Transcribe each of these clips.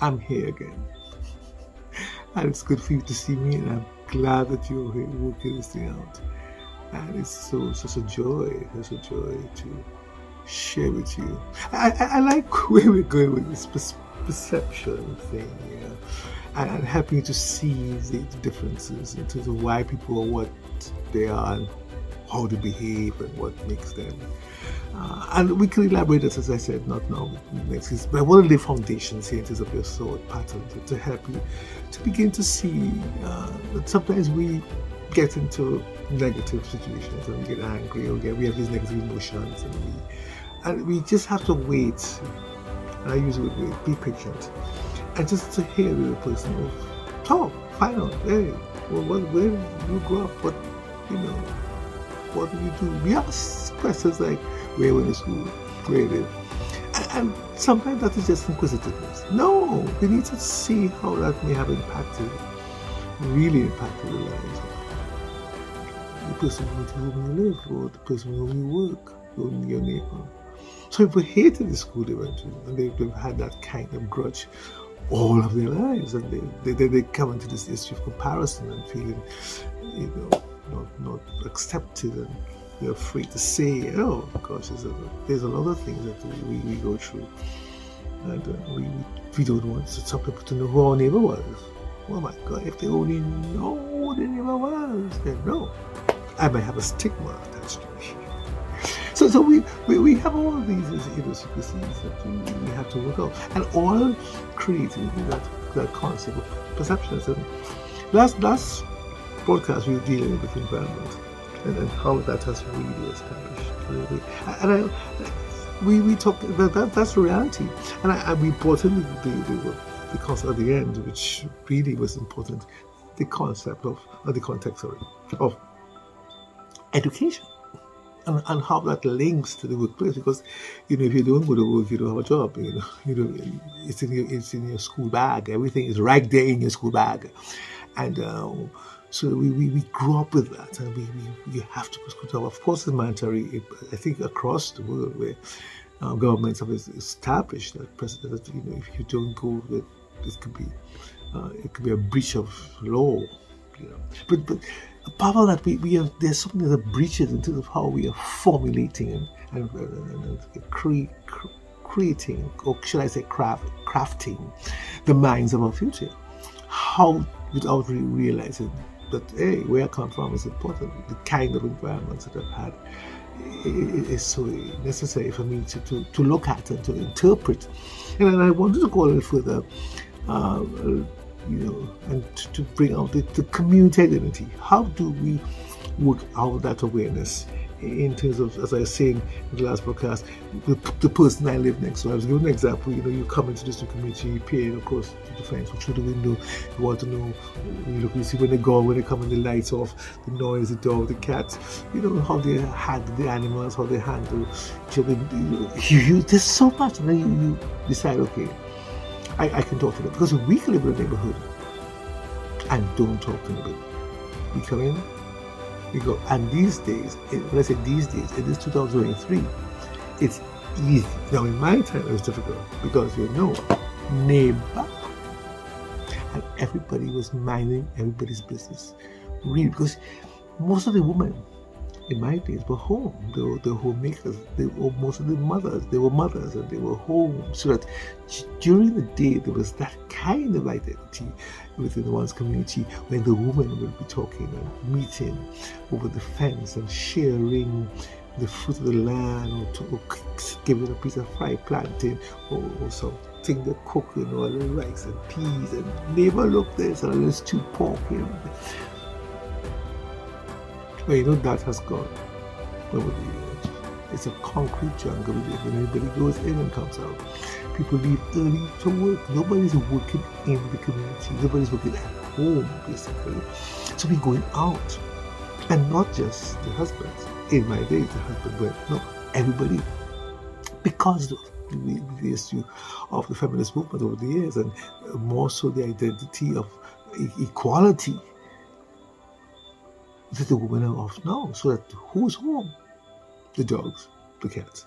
I'm here again. And it's good for you to see me, and I'm glad that you're here working this thing out. And it's such a joy, to share with you. I like where we're going with this perception thing, and helping you to see the differences in terms of why people are what they are and how they behave and what makes them. And we can elaborate this, as I said, not now, next is, but I want to lay foundations here in terms of your thought pattern to help you to begin to see that sometimes we get into negative situations and we get angry or we have these negative emotions, and we just have to wait. And I use the word wait, be patient, and just to hear the person talk, find out, hey, well, where you grow up, what do you do? We ask questions like, where were you in school, where you live, and sometimes that is just inquisitiveness. No, we need to see how that may have really impacted the lives of the person with whom you live, or the person with whom you work, or your neighbor. So if we hated the school they went to, and they've had that kind of grudge all of their lives, and they come into this issue of comparison and feeling, not accepted, and they're afraid to say, oh gosh, there's a lot of things that we go through, and we don't want some people to know who our neighbor was. Oh my God, if they only know who their neighbor was, then no, I might have a stigma attached to me. So we have all of these idiosyncrasies that we have to work out, and all creating that concept of perceptions. And last podcast we were dealing with environment and how that has really established. And we talked that's reality, and we brought in the concept at the end, which really was important, the concept of the context of education. And how that links to the workplace, because if you don't go to work, you don't have a job. It's in your school bag. Everything is right there in your school bag, and so we grew up with that, and you have to go to school. Of course, it's mandatory. I think across the world, where governments have established that precedent that if you don't go, that it could be a breach of law. But above all that, there's something that breaches in terms of how we are formulating and creating, or should I say crafting the minds of our future. How, without realizing that, hey, where I come from is important. The kind of environments that I've had is so necessary for me to look at and to interpret. And I wanted to go a little further, and to bring out the community identity. How do we work out that awareness in terms of, as I was saying in the last podcast, the person I live next to? I was giving an example. You come into this new community, you peer across the fence, through the window. You want to know. You see when they come and the lights off, the noise, the dog, the cats. How they handle the animals, how they handle each other. There's so much, and then you decide, okay, I can talk to them, because we can live in a neighborhood and don't talk to anybody. We come in, we go. And these days, when I say these days, it is 2023, it's easy. Now in my time it was difficult, because neighbor, and everybody was minding everybody's business. Really, because most of the women in my days were home. They were homemakers. Most of the mothers, they were mothers, and they were home. So that during the day, there was that kind of identity within one's community, where the woman will be talking and meeting over the fence and sharing the fruit of the land, or giving a piece of fried plantain, or something they're cooking, or a little rice and peas, and neighbor, look, there's a little stewed pork here. Well, that has gone over the years. It's a concrete jungle. When everybody goes in and comes out, people leave early to work. Nobody's working in the community. Nobody's working at home, basically. So we're going out. And not just the husbands. In my days, the husband went, no, everybody. Because of the issue of the feminist movement over the years, and more so the identity of equality that the women are off now. So that who's home? The dogs, the cats,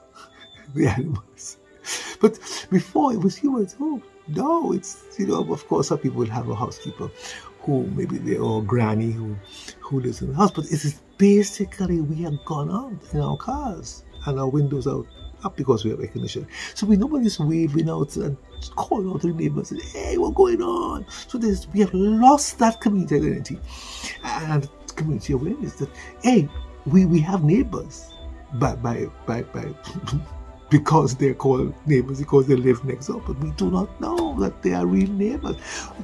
the animals. But before, it was humans home. No, it's, of course, some people will have a housekeeper who maybe they or granny who lives in the house, but it is basically we are gone out in our cars and our windows out up because we have air conditioning. So nobody's waving out and calling out to the neighbors and hey, what's going on? So we have lost that community identity and community awareness that hey, we have neighbors by because they're called neighbors because they live next door, but we do not know that they are real neighbors.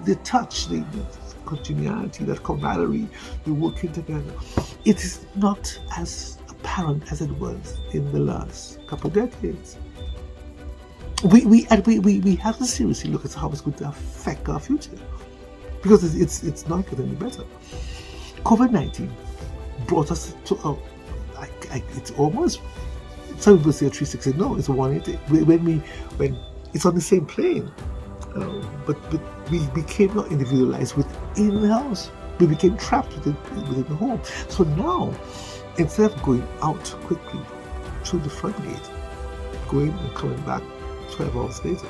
The touch, the congeniality, that camaraderie, the working together, it is not as apparent as it was in the last couple of decades. We have to seriously look at how it's going to affect our future because it's not getting any better. COVID-19 brought us to it's almost, some people say a 360. No, it's a 180. When it's on the same plane, but we became not individualized within the house. We became trapped within the home. So now, instead of going out quickly through the front gate, going and coming back 12 hours later,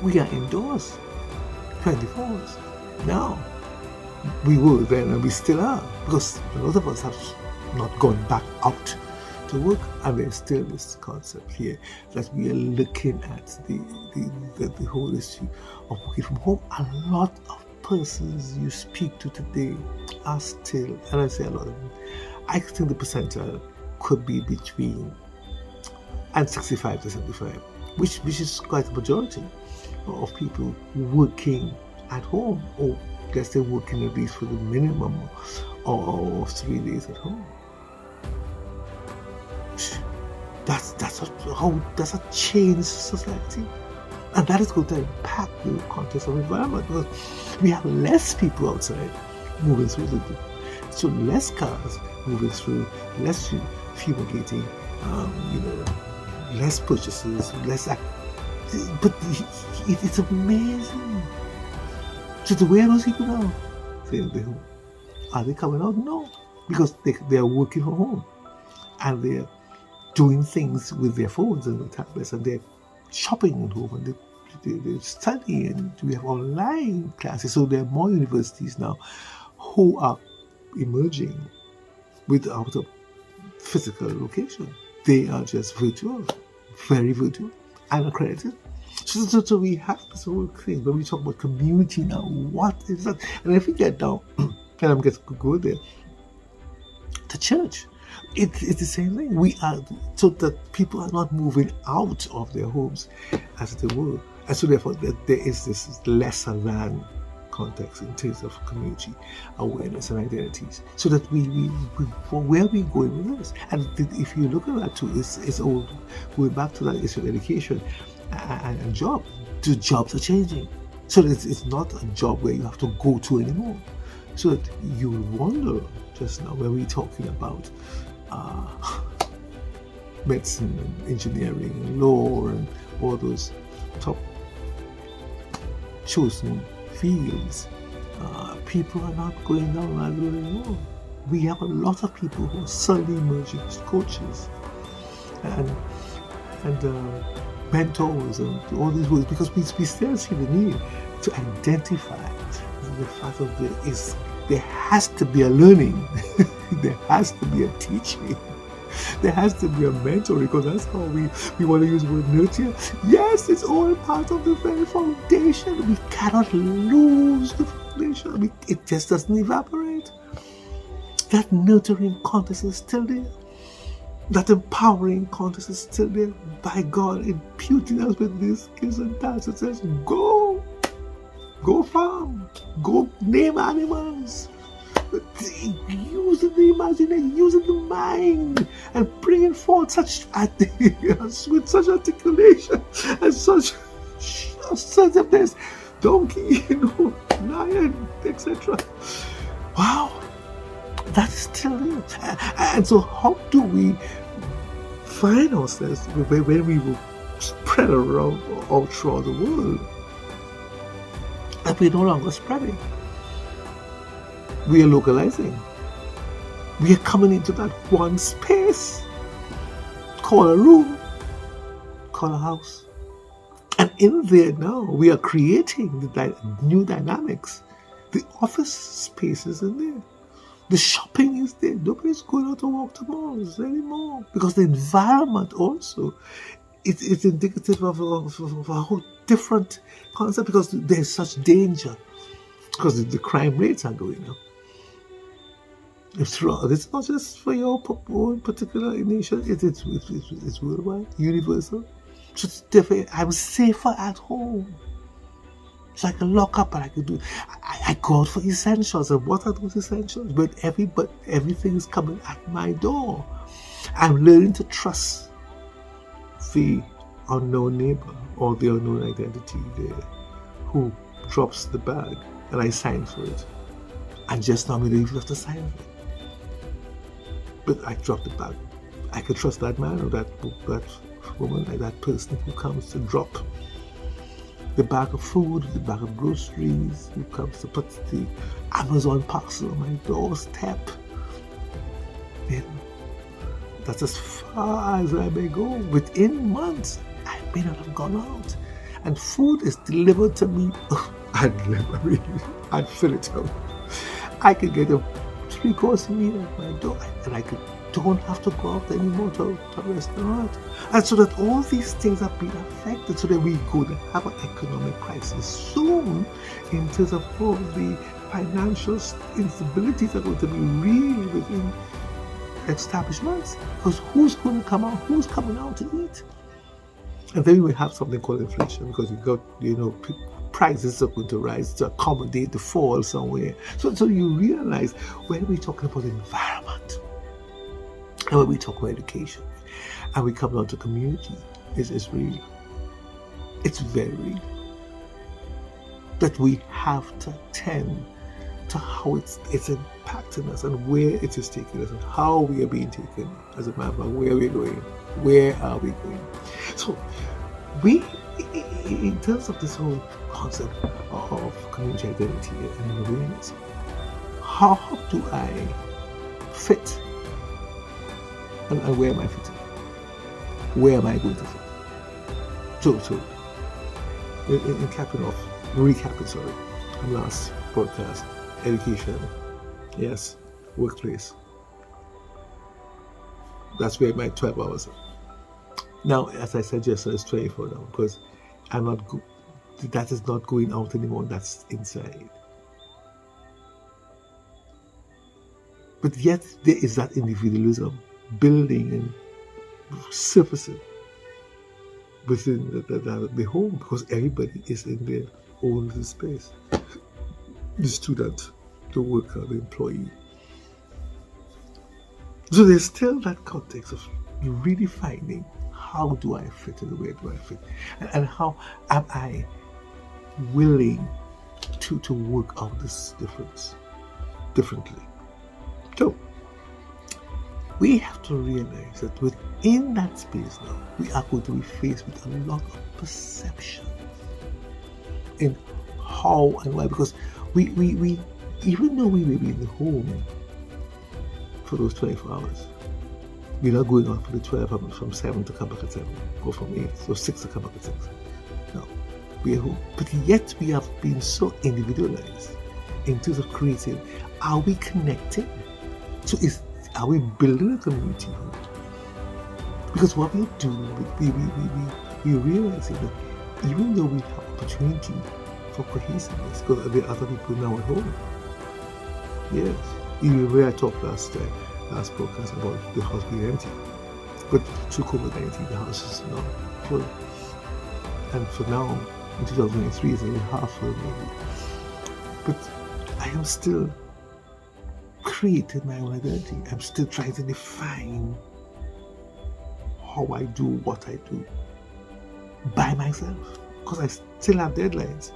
we are indoors 24 hours. Now, we were then and we still are because a lot of us have not gone back out to work, and there's still this concept here that we are looking at the whole issue of working from home. A lot of persons you speak to today are still, and I say a lot of them, I think the percentile could be between 65 to 75, which is quite a majority of people working at home, or let's say working at least for the minimum of 3 days at home. That's a changed society, and that is going to impact the context of environment because we have less people outside moving through so less cars moving through, less fumigating, less purchases, less but it's amazing. So where are those people now? Are they coming out? No, because they are working from home and they're doing things with their phones and their tablets, and they're shopping at home, and they're studying, and we have online classes. So there are more universities now who are emerging without a physical location. They are just virtual, very virtual, and accredited. So we have this whole thing. When we talk about community now, what is that? And if we get down, and I'm going to go there, the church. It's the same thing. We are so that people are not moving out of their homes as they were, and so therefore there is this lesser than context in terms of community awareness and identities. So that we where are we going with this? And if you look at that too, it's all going back to that issue of education and jobs. The jobs are changing, so it's not a job where you have to go to anymore. So that you wonder just now when we're talking about medicine and engineering and law and all those top chosen fields, people are not going down that road anymore. We have a lot of people who are suddenly emerging as coaches and mentors and all these words, because we still see the need to identify the fact that there has to be a learning, there has to be a teaching, there has to be a mentoring, because that's how we want to use the word nurture. Yes, it's all part of the very foundation. We cannot lose the foundation. It just doesn't evaporate. That nurturing context is still there. That empowering context is still there. By God, imputing us with these skills and talents. It says, go farm, go name animals, using the imagination, using the mind, and bringing forth such ideas with such articulation and such assertiveness, donkey, lion, etc. Wow, that is still there. And so how do we find ourselves when we will spread around all throughout the world? That we're no longer spreading. We are localizing. We are coming into that one space. Call a room, call a house. And in there now. We are creating new dynamics. The office space is in there. The shopping is there. Nobody's going out to walk to malls anymore because the environment also it's indicative of a whole different concept because there's such danger because the crime rates are going up. It's wrong. It's not just for your own particular nation. It's worldwide, universal. So it's different. I'm safer at home. So I can lock up and I can do. I go out for essentials. And what are those essentials? But everything is coming at my door. I'm learning to trust the unknown neighbor or the unknown identity there who drops the bag and I sign for it. And just now, I don't even have to sign for it. But I drop the bag. I can trust that man or that woman, like that person who comes to drop the bag of food, the bag of groceries, who comes to put the Amazon parcel on my doorstep. Then that's as far as I may go. Within months, I may not have gone out. And food is delivered to me. I'd fill it up. I could get a 3-course meal at my door and I don't have to go out anymore to a restaurant. And so that all these things are being affected so that we could have an economic crisis soon in terms of all the financial instabilities are going to be real within establishments. Because who's going to come out? Who's coming out to eat? And then we have something called inflation because we got, prices are going to rise to accommodate the fall somewhere. So you realize when we're talking about the environment and when we talk about education and we come down to community, it's very real that we have to attend to how it's impacting us and where it is taking us and how we are being taken as a matter of where we're going, where are we going. So we, in terms of this whole concept of community identity and awareness, how do I fit and where am I fitting? Where am I going to fit? So in capping off, recapping, from last broadcast, education, yes, workplace. That's where my 12 hours are. Now, as I said yesterday, it's 24 now because that is not going out anymore, that's inside. But yet, there is that individualism building and surfacing within the home because everybody is in their own little space. The student, the worker, the employee. So there's still that context of really finding how do I fit and where do I fit and how am I willing to work out this difference differently. So we have to realize that within that space now we are going to be faced with a lot of perception in how and why, because we even though we may be in the home for those 24 hours, we're not going out for the 12 hours from 7 to come back at 7 or from 8 or 6 to come back at 6. No, we are home. But yet we have been so individualized in terms of creating. Are we connecting? So are we building a community? Because what we're doing, we realizing that even though we have opportunity for cohesiveness, because there are other people now at home. Yes, even where I talked last podcast about the house being empty. But through COVID-19, the house is now full. And for now, in 2023, it's only half full maybe. But I am still creating my own identity. I'm still trying to define how I do what I do by myself. Because I still have deadlines.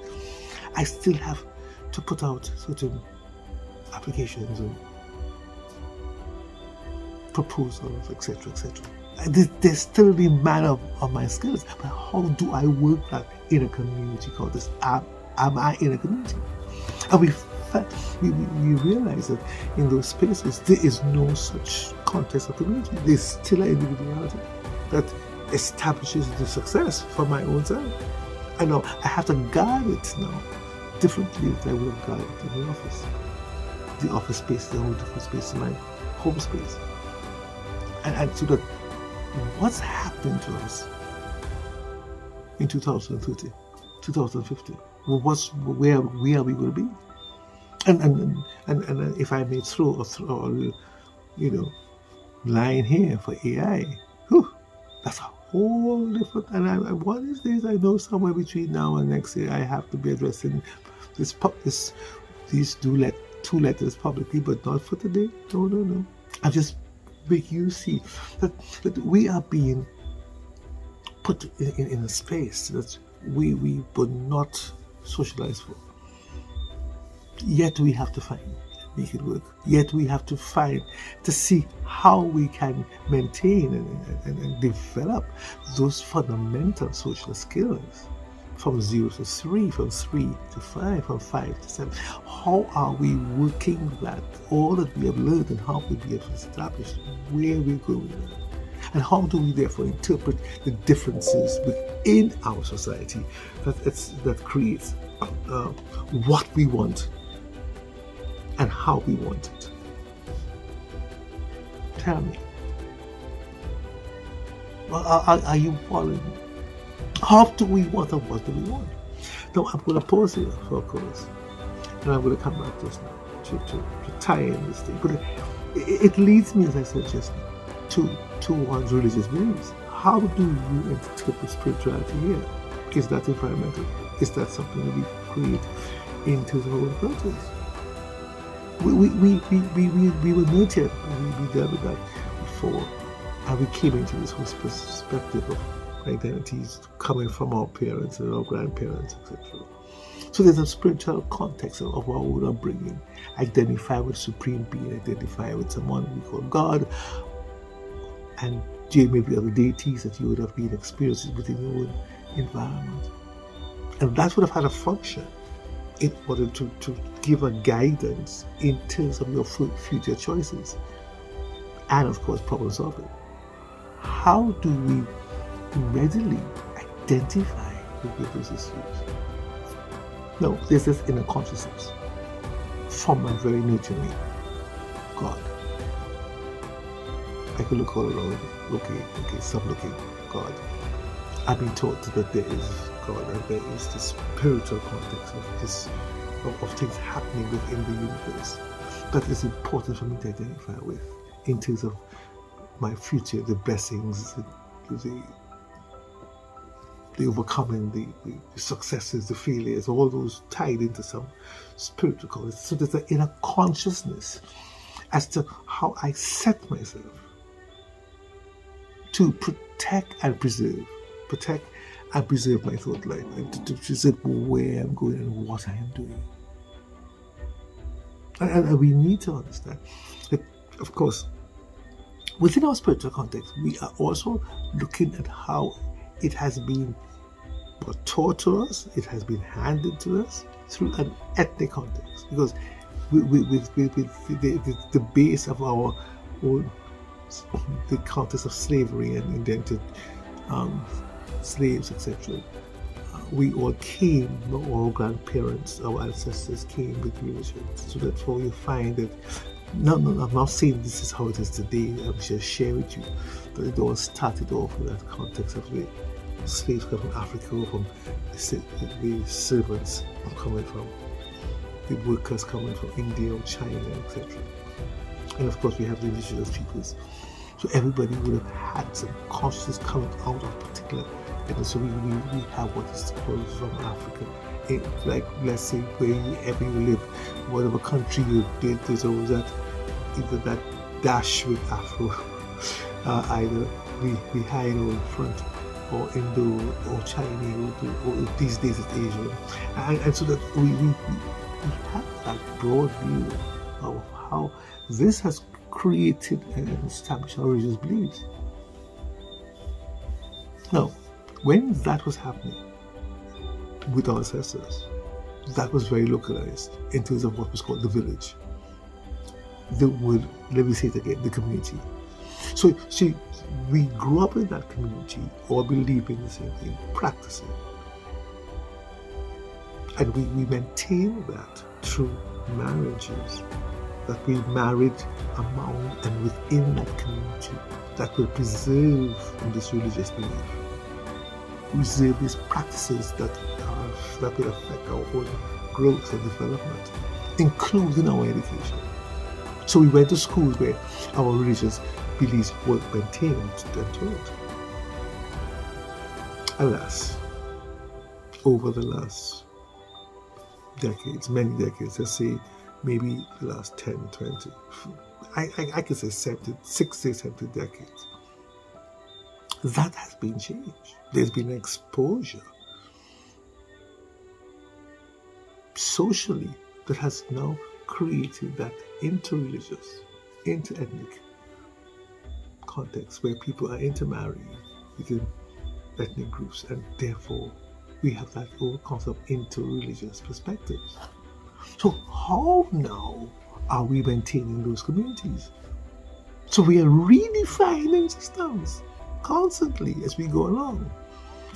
I still have to put out certain applications and proposals, etc., etc. There's still the matter of my skills, but how do I work that in a community called this? Am I in a community? And we realize that in those spaces there is no such context of community. There's still an individuality that establishes the success for my own self. And now I have to guard it now differently than I would have guarded it in the office. The office space is a whole different space to my home space. And so that what's happened to us in 2030, 2050? Where are we going to be? And if I may throw line here for AI, whew, that's a whole different. And one of these days, I know somewhere between now and next year, I have to be addressing these two letters publicly, but not for today. No. I just make you see that we are being put in a space that we were not socialized for. Yet we have to make it work. Yet we have to see how we can maintain and develop those fundamental social skills from 0 to 3, from 3 to 5, from 5 to 7. How are we working that? All that we have learned, and how we be able to establish where we're going, and how do we therefore interpret the differences within our society that creates what we want and how we want it. Tell me, are you following me? How do we want and what do we want? Now I'm going to pause here for a course, and I'm going to come back just now to tie in this thing. But it leads me, as I said just now, to one's religious beliefs. How do you interpret spirituality here? Is that environmental? Is that something that we create into the whole cultures? We were nurtured, we dealt with that before, and we came into this whole perspective of identities coming from our parents and our grandparents, etc. So there's a spiritual context of our own upbringing. Identify with supreme being, identify with someone we call God, and maybe other deities that you would have been experiencing within your own environment. And that would have had a function in order to give a guidance in terms of your future choices and, of course, problem solving. How do we readily identify with those issues? No, this is inner consciousness from my very nature, God. I can look all around, okay, stop looking, God. I've been taught that there is God and there is this spiritual context of things happening within the universe that is important for me to identify with in terms of my future, the blessings, the overcoming, the successes, the failures, all those tied into some spiritual context. So there's an inner consciousness as to how I set myself to protect and preserve my thought life, and to preserve where I'm going and what I am doing. And we need to understand that, of course, within our spiritual context, we are also looking at how it has been taught to us, it has been handed to us through an ethnic context. Because with the base of our own, the context of slavery and indented slaves, etc. We all came, our grandparents, our ancestors came with religion. So therefore you find that, no, I'm not saying this is how it is today, I'm just sharing with you that it all started off with that context of the slaves coming from Africa, from the servants coming from, the workers coming from India or China, etc. And of course we have the indigenous peoples. So everybody would have had some consciousness coming out of particular. And so we have what is called from Africa. Like, let's say, wherever you live, whatever country you did, there's always either that dash with Afro, either behind or in front, or Indo, or Chinese, or these days it's Asian. And so that we have that broad view of how this has created and established our religious beliefs. Now, when that was happening with our ancestors, that was very localized in terms of what was called the village. The word, let me say it again, the community. So, see, we grew up in that community, or believing the same thing, practicing. And we maintain that through marriages, that we married among and within that community, that will preserve this religious belief, preserve these practices that will affect our own growth and development, including our education. So we went to schools where our religious beliefs were maintained and taught. Alas, over the last decades, many decades, let's say maybe the last 10, 20, I could say 60, 70 decades, that has been changed. There's been exposure socially that has now created that inter-religious, inter-ethnic context where people are intermarrying within ethnic groups, and therefore we have that whole concept of inter-religious perspectives. So how now are we maintaining those communities? So we are redefining systems constantly as we go along.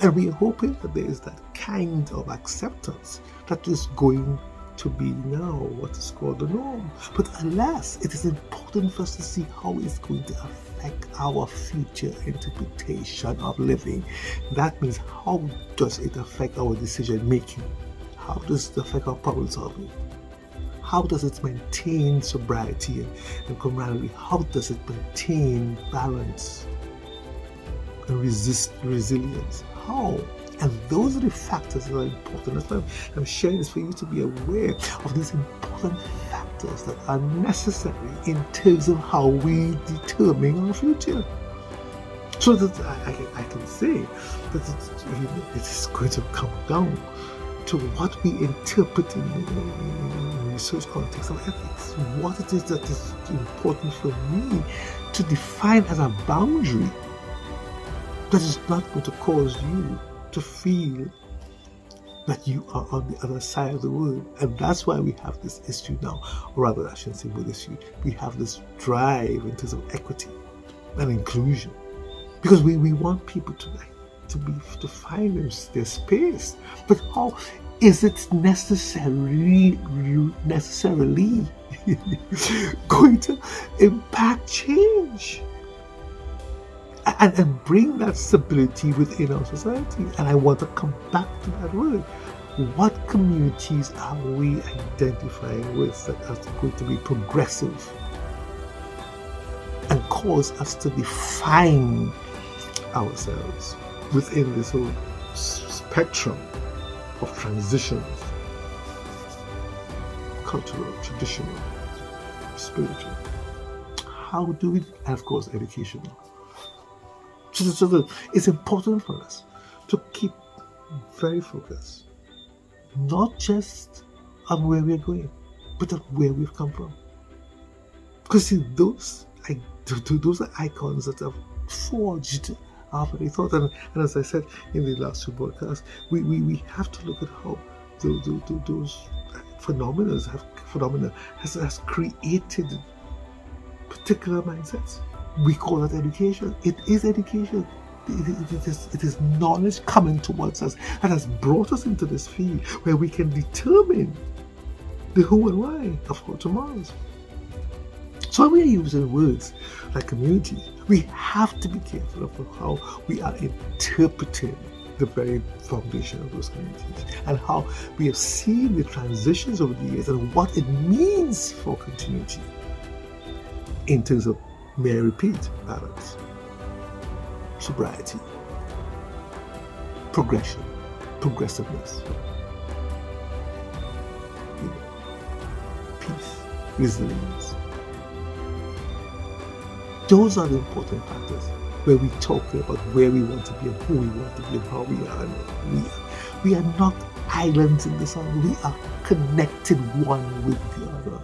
And we are hoping that there is that kind of acceptance that is going to be now what is called the norm. But alas, it is important for us to see how it's going to affect our future interpretation of living. That means, how does it affect our decision making? How does it affect our problem solving? How does it maintain sobriety and camaraderie? How does it maintain balance and resist resilience? How? And those are the factors that are important. That's why I'm sharing this for you to be aware of these important factors that are necessary in terms of how we determine our future. So that I can say that it is going to come down to what we interpret in research context of ethics. What it is that is important for me to define as a boundary that is not going to cause you to feel that you are on the other side of the world. And that's why we have this issue now, or rather I shouldn't say with issue, we have this drive in terms of equity and inclusion. Because we want people to find their space. But how is it necessarily going to impact change? And bring that stability within our society. And I want to come back to that word. What communities are we identifying with that are going to be progressive and cause us to define ourselves within this whole spectrum of transitions, cultural, traditional, spiritual? How do we, and of course, educational. So it's important for us to keep very focused, not just on where we're going, but on where we've come from. Because see, those are icons that have forged our very thought. And as I said in the last two podcasts, we have to look at how those phenomena has created particular mindsets. We call that education. It is education. It is knowledge coming towards us that has brought us into this field where we can determine the who and why of our tomorrows. So when we are using words like community, we have to be careful of how we are interpreting the very foundation of those communities and how we have seen the transitions over the years and what it means for continuity in terms of, may I repeat, balance, sobriety, progression, progressiveness, peace, resilience. Those are the important factors where we talk about where we want to be and who we want to be and how we are. We are not islands in the sun. We are connected one with the other.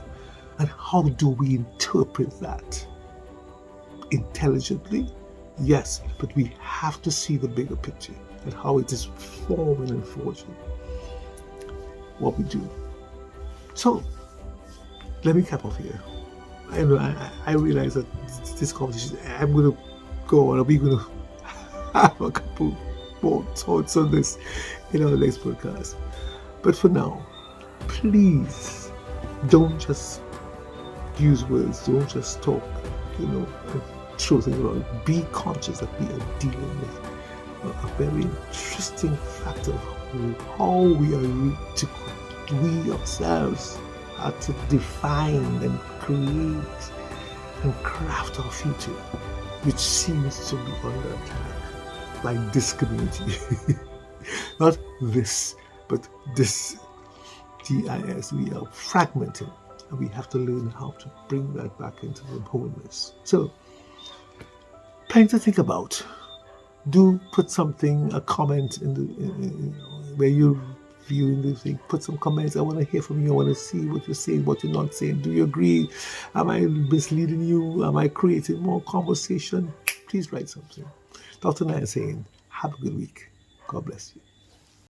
And how do we interpret that? Intelligently, yes, but we have to see the bigger picture and how it is forming and forging what we do. So let me cap off here. I realize that this conversation, I'm going to go on, we're going to have a couple more thoughts on this in our next podcast. But for now, please don't just use words, don't just talk, and throw things around. Be conscious that we are dealing with a very interesting fact of how we ourselves are to define and create and craft our future, which seems to be under attack by this community. Not this, but this GIS. We are fragmenting, and we have to learn how to bring that back into the wholeness. So, plenty to think about. Do put something, a comment where you're viewing the thing. Put some comments. I want to hear from you. I want to see what you're saying, what you're not saying. Do you agree? Am I misleading you? Am I creating more conversation? Please write something. Dr. Naya saying, have a good week. God bless you.